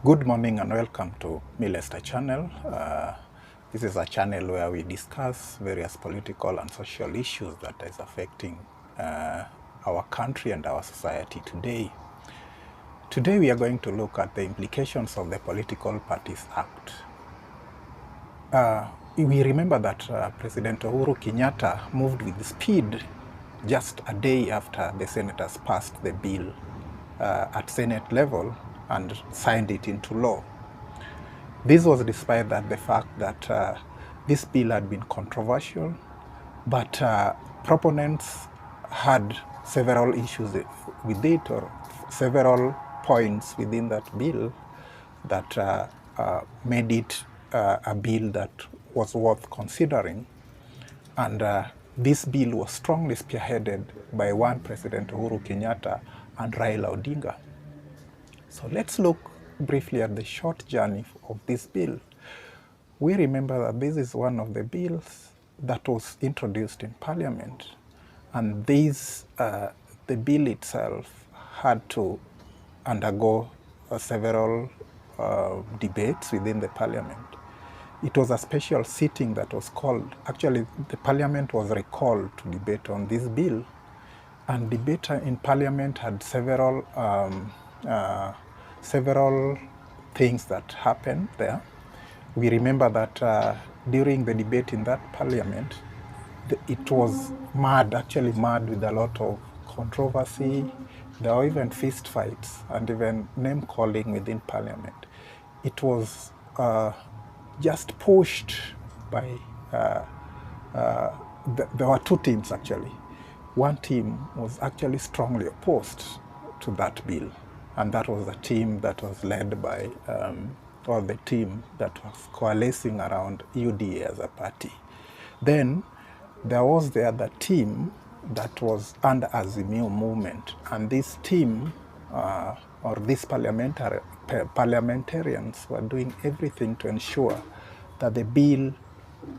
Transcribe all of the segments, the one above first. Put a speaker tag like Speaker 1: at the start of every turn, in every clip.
Speaker 1: Good morning and welcome to Millester channel. This is a channel where we discuss various political and social issues that is affecting our country and our society today. Today we are going to look at the implications of the Political Parties Act. We remember that President Uhuru Kenyatta moved with speed just a day after the senators passed the bill at Senate level and signed it into law. This was despite the fact that this bill had been controversial, but proponents had several issues with it, or several points within that bill that made it a bill that was worth considering. And this bill was strongly spearheaded by one President Uhuru Kenyatta and Raila Odinga. So let's look briefly at the short journey of this bill. We remember that this is one of the bills that was introduced in Parliament, and the bill itself had to undergo several debates within the Parliament. It was a special sitting that was called. Actually, the Parliament was recalled to debate on this bill, and debate in Parliament had several things that happened there. We remember that during the debate in that Parliament, it was actually mad with a lot of controversy. There were even fist fights and even name calling within Parliament. It was just pushed by, there were two teams actually. One team was actually strongly opposed to that bill, and that was the team that was led by, or the team that was coalescing around UDA as a party. Then there was the other team that was under Azimio movement, and this team, or these parliamentarians were doing everything to ensure that the bill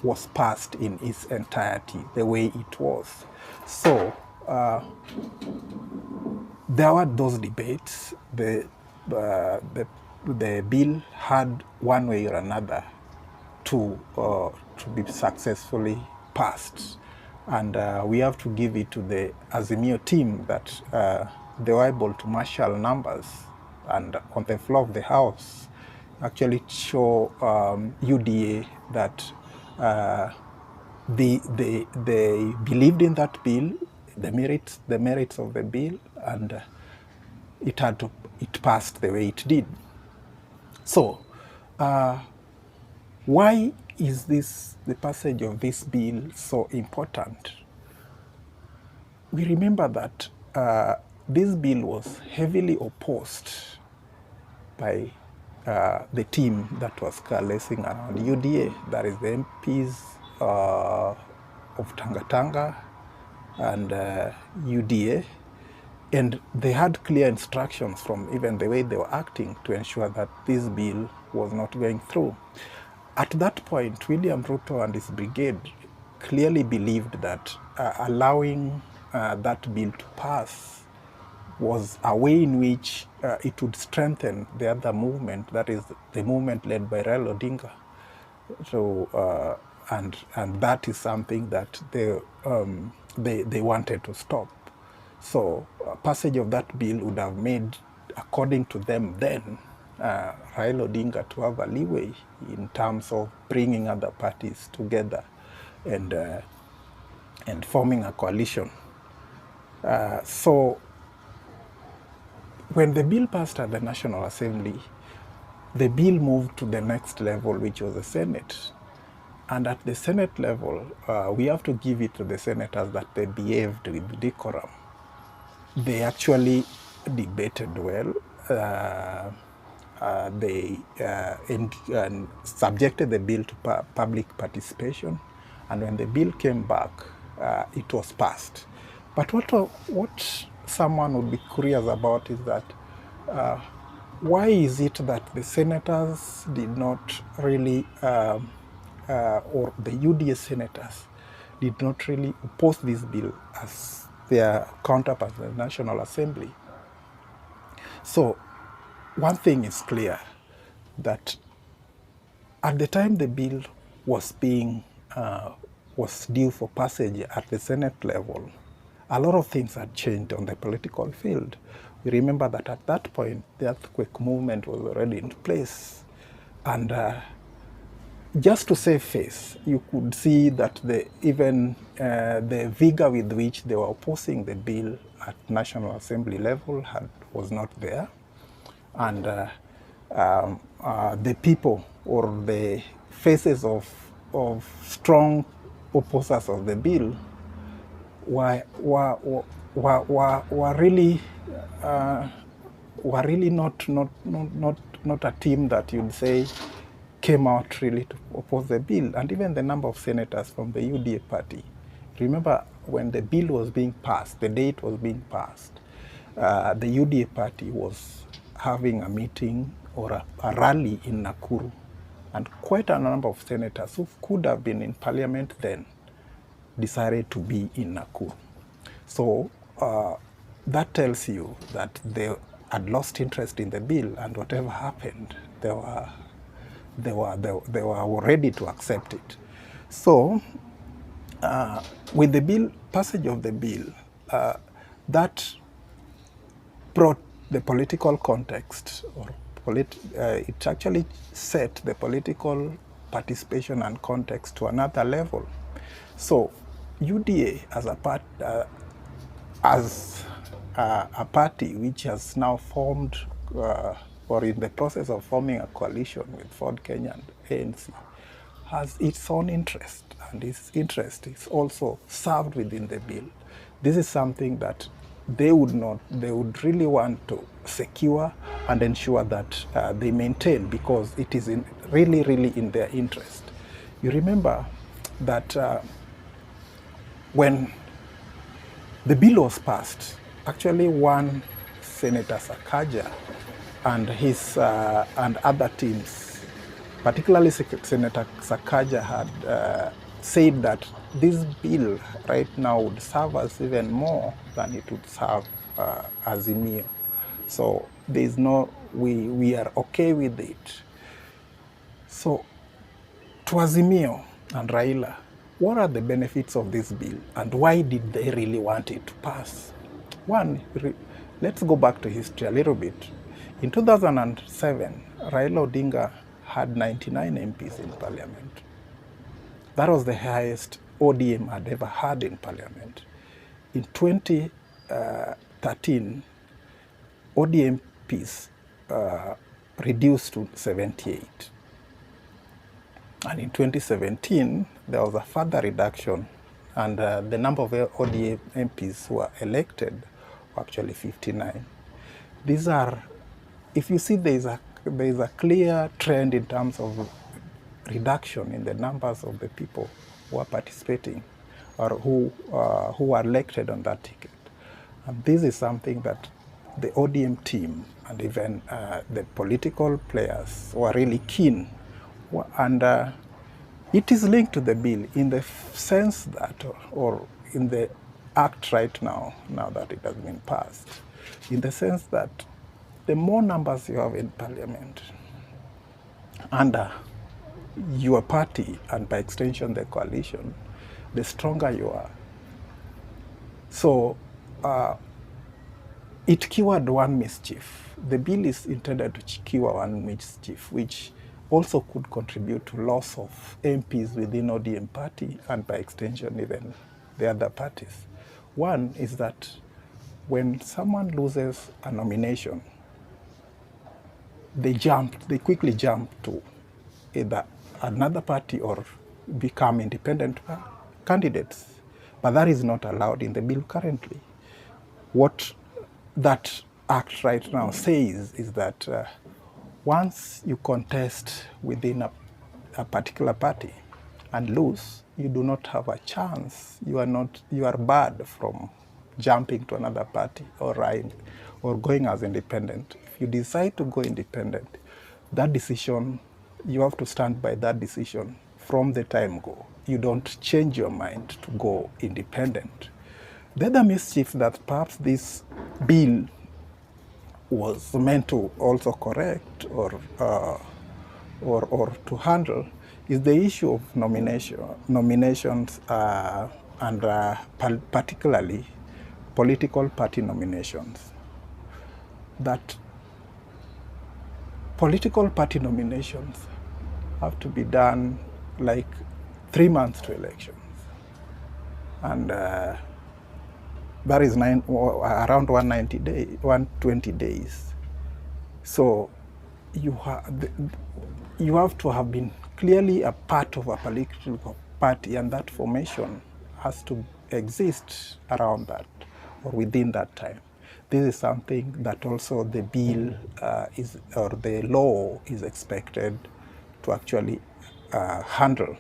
Speaker 1: was passed in its entirety, the way it was. So there were those debates. The bill had one way or another to be successfully passed, and we have to give it to the Azimio team that they were able to marshal numbers and on the floor of the House actually show UDA that they believed in that bill, the merits of the bill, and it passed the way it did. So why is the passage of this bill so important? We remember that this bill was heavily opposed by the team that was coalescing around UDA, that is the MPs of Tanga and UDA, and they had clear instructions from even the way they were acting to ensure that this bill was not going through. At that point, William Ruto and his brigade clearly believed that allowing that bill to pass was a way in which it would strengthen the other movement, that is the movement led by Raila Odinga. So, and that is something that they wanted to stop. So passage of that bill would have made, according to them then, Raila Odinga to have a leeway in terms of bringing other parties together and forming a coalition. So when the bill passed at the National Assembly, the bill moved to the next level, which was the Senate. And at the Senate level, we have to give it to the senators that they behaved with decorum. They actually debated well. They subjected the bill to public participation, and when the bill came back, it was passed. But what someone would be curious about is that why is it that the senators did not really, or the UDA senators did not really oppose this bill as their counterparts in the National Assembly? So one thing is clear. that at the time the bill was was due for passage at the Senate level, a lot of things had changed on the political field. We remember that at that point, the earthquake movement was already in place. And just to save face, you could see that even the vigor with which they were opposing the bill at National Assembly level was not there. And the people or the faces of strong opposers of the bill were really not a team that you'd say came out really to oppose the bill. And even the number of senators from the UDA party. Remember when the bill was being passed, the day it was being passed, the UDA party was having a meeting or a rally in Nakuru, and quite a number of senators who could have been in parliament then decided to be in Nakuru. So that tells you that they had lost interest in the bill, and whatever happened, they were ready to accept it. So with the passage of the bill, that brought the political context, or it actually set the political participation and context to another level. So UDA as a party which has now formed or in the process of forming a coalition with Ford Kenya and ANC, has its own interest, and its interest is also served within the bill. This is something that they would really want to secure and ensure that they maintain, because it is really in their interest. You remember that when the bill was passed, actually one Senator Sakaja and his and other teams, particularly Senator Sakaja, had said that this bill right now would serve us even more than it would serve Azimio. So there's we are okay with it. So to Azimio and Raila, what are the benefits of this bill, and why did they really want it to pass? One, let's go back to history a little bit. In 2007, Raila Odinga had 99 MPs in parliament. That was the highest ODM had ever had in parliament. In 2013, ODM MPs reduced to 78. And in 2017, there was a further reduction, and the number of ODM MPs who were elected were actually 59. These are, if you see there is a clear trend in terms of reduction in the numbers of the people who are participating or who are elected on that ticket. And this is something that the ODM team and even the political players were really keen. And it is linked to the bill in the sense that, or in the act right now that it has been passed, in the sense that the more numbers you have in parliament under your party, and by extension the coalition, the stronger you are. So it cured one mischief. The bill is intended to cure one mischief, which also could contribute to loss of MPs within ODM party, and by extension even the other parties. One is that when someone loses a nomination, they quickly jump to either another party or become independent candidates. But that is not allowed in the bill currently. What that act right now says is that once you contest within a particular party and lose, you do not have a chance. You are barred from jumping to another party or going as independent. If you decide to go independent, that decision, you have to stand by that decision from the time go. You don't change your mind to go independent. The other mischief that perhaps this bill was meant to also correct or or to handle is the issue of nominations and particularly political party nominations. That political party nominations have to be done like 3 months to elections. And that is around 120 days. So you have to have been clearly a part of a political party, and that formation has to exist around that or within that time. This is something that also the bill or the law is expected to actually handle.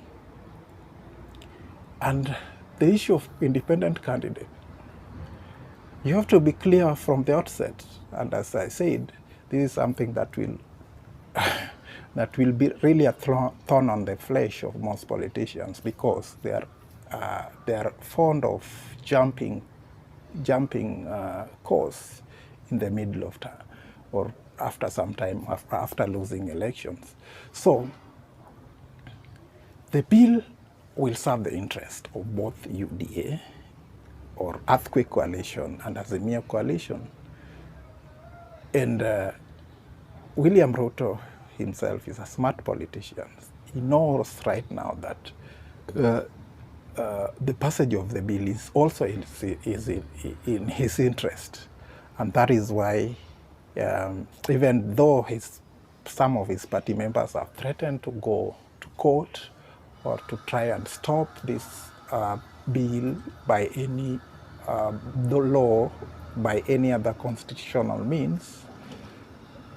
Speaker 1: And the issue of independent candidate, you have to be clear from the outset. And as I said, this is something that will that will be really a thorn on the flesh of most politicians, because they are fond of jumping course in the middle of time or after some time after losing elections. So the bill will serve the interest of both UDA or Earthquake Coalition and Azimio Coalition. And William Ruto himself is a smart politician. He knows right now that the passage of the bill is also in his interest. And that is why, even though some of his party members have threatened to go to court or to try and stop this bill by any the law, by any other constitutional means,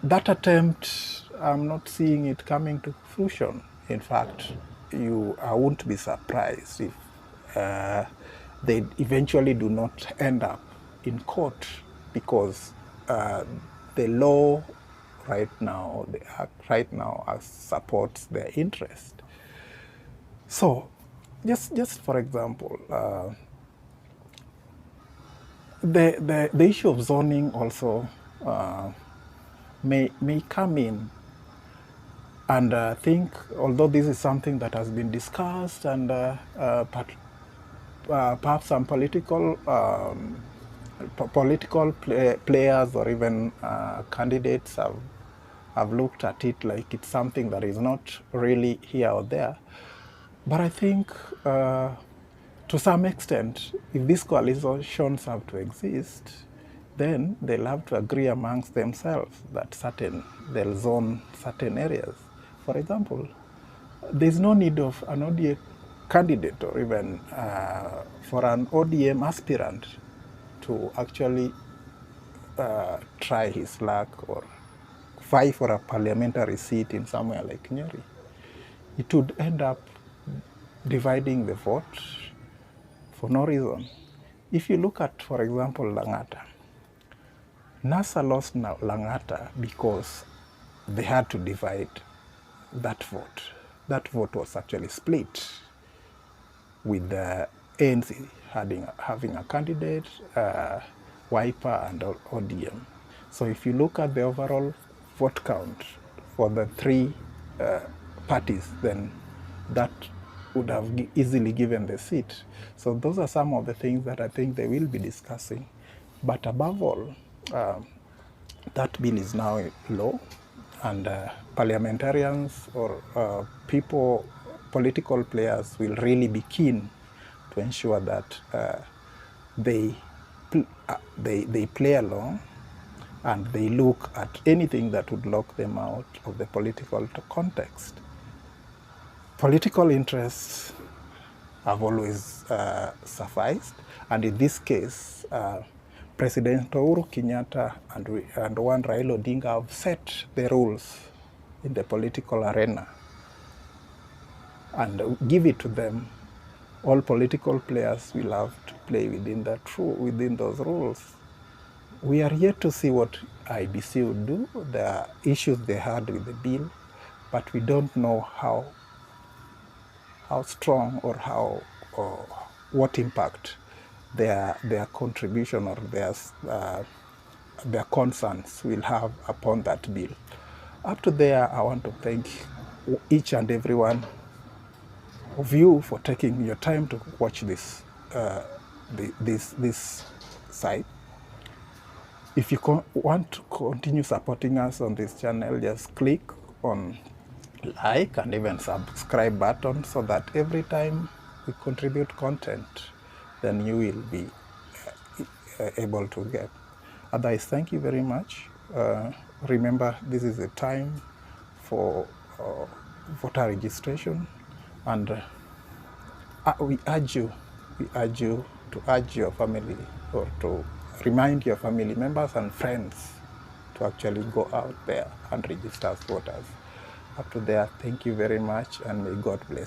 Speaker 1: that attempt, I'm not seeing it coming to fruition. In fact, I won't be surprised if they eventually do not end up in court, because the law right now, the act right now, supports their interest. So, just for example, the issue of zoning also may come in. And I think, although this is something that has been discussed, and perhaps some political players or even candidates have looked at it like it's something that is not really here or there. But I think to some extent, if these coalitions have to exist, then they'll have to agree amongst themselves that they'll zone certain areas. For example, there's no need of an ODM candidate or even for an ODM aspirant to actually try his luck or vie for a parliamentary seat in somewhere like Nyeri. It would end up dividing the vote for no reason. If you look at, for example, Lang'ata, NASA lost Lang'ata because they had to divide that vote. That vote was actually split, with the ANC having a candidate, Wiper and ODM. So if you look at the overall vote count for the three parties, then that would have easily given the seat. So those are some of the things that I think they will be discussing. But above all, that bill is now law, and parliamentarians or political players will really be keen to ensure that they play along, and they look at anything that would lock them out of the political context. Political interests have always sufficed, and in this case, President Uhuru Kenyatta and one Raila Odinga have set the rules in the political arena, and give it to them. All political players will have to play within those rules. We are yet to see what IBC would do. There are issues they had with the bill, but we don't know how strong or what impact their contribution or their concerns will have upon that bill. Up to there, I want to thank each and every one of you for taking your time to watch this this site. If you want to continue supporting us on this channel, just click on like and even subscribe button, so that every time we contribute content, then you will be able to get. Otherwise, thank you very much. Remember, this is a time for voter registration, and we urge you to urge your family, or to remind your family members and friends to actually go out there and register as voters. Up to there, thank you very much, and may God bless.